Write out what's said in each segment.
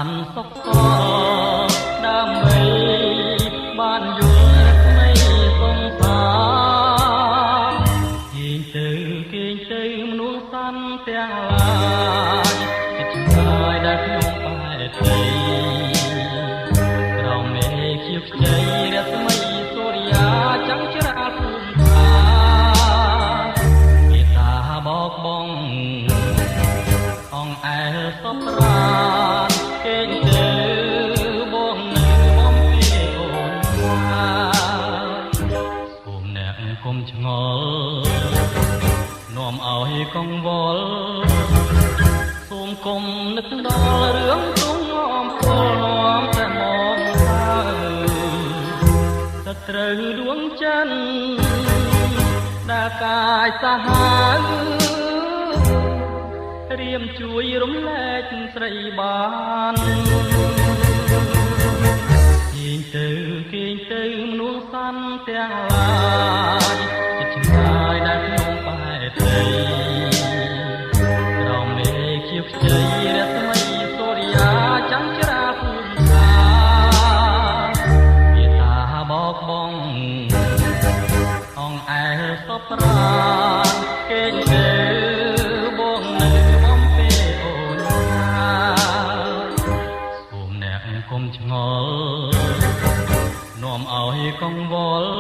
នសុខសដើម្បីបានយល់ស្មីសង្សារគេងទៅមនុស្សសាន់ទាំងឡាយចិត្តឆ្ងាយដែលក្នុងបែកទីក្រោមមេឃជាខ្ចីរស្មីសូរិយាចាំងច្រាលភូមិថាមេតាបោកបងអងអែលសពរាគេងទៅបងនៅបំពេអូនថាគុំអ្នកគុំឆ្ងល់នាំឲ្យកង្វល់សូមគុំនឹកដល់រឿងទុំអមពលនាំតែមកទៅត្រូវដួងច័ន្ទដែលកាយសាហាវរៀមជួយរំលែកស្រីបានគេងទៅមនុស្សសាន់ទាំងឡាយចិត្តឆ្ងាយដែលក្នុងបែកទីក្រោមមេឃជាខ្ចីរស្មីសូរិយាចាំងច្រាលភូមិថាមេតាបោកបងអងអែលសពរាគេងទៅបងនៅបំពេអូនថាសូមអ្នកគុំឆ្ងល់នាំឲ្យកង្វល់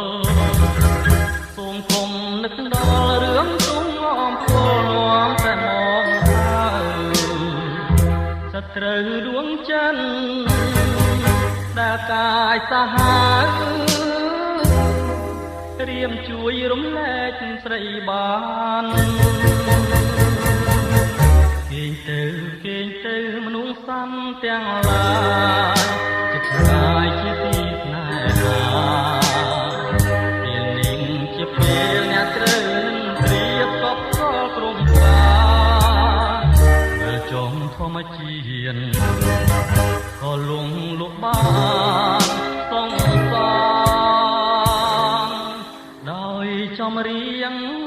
សូមគុំនឹកដល់រឿងទុំអមពលនាំតែមកថាសត្រូវដួងច័ន្ទដែលកាយសាហាវរៀមជួយរំលែកស្រីបានគេងទៅមនុស្សសាន់ទាំងឡាយចិត្តឆ្ងាយជាទីស្នេហាពេលនេះជាពេលអ្នកត្រូវនឹងព្រៀបកប់កលក្រុមកាមើលចុងធម្មជាតិក៏លងលក់បានសងសាដោយចំរៀង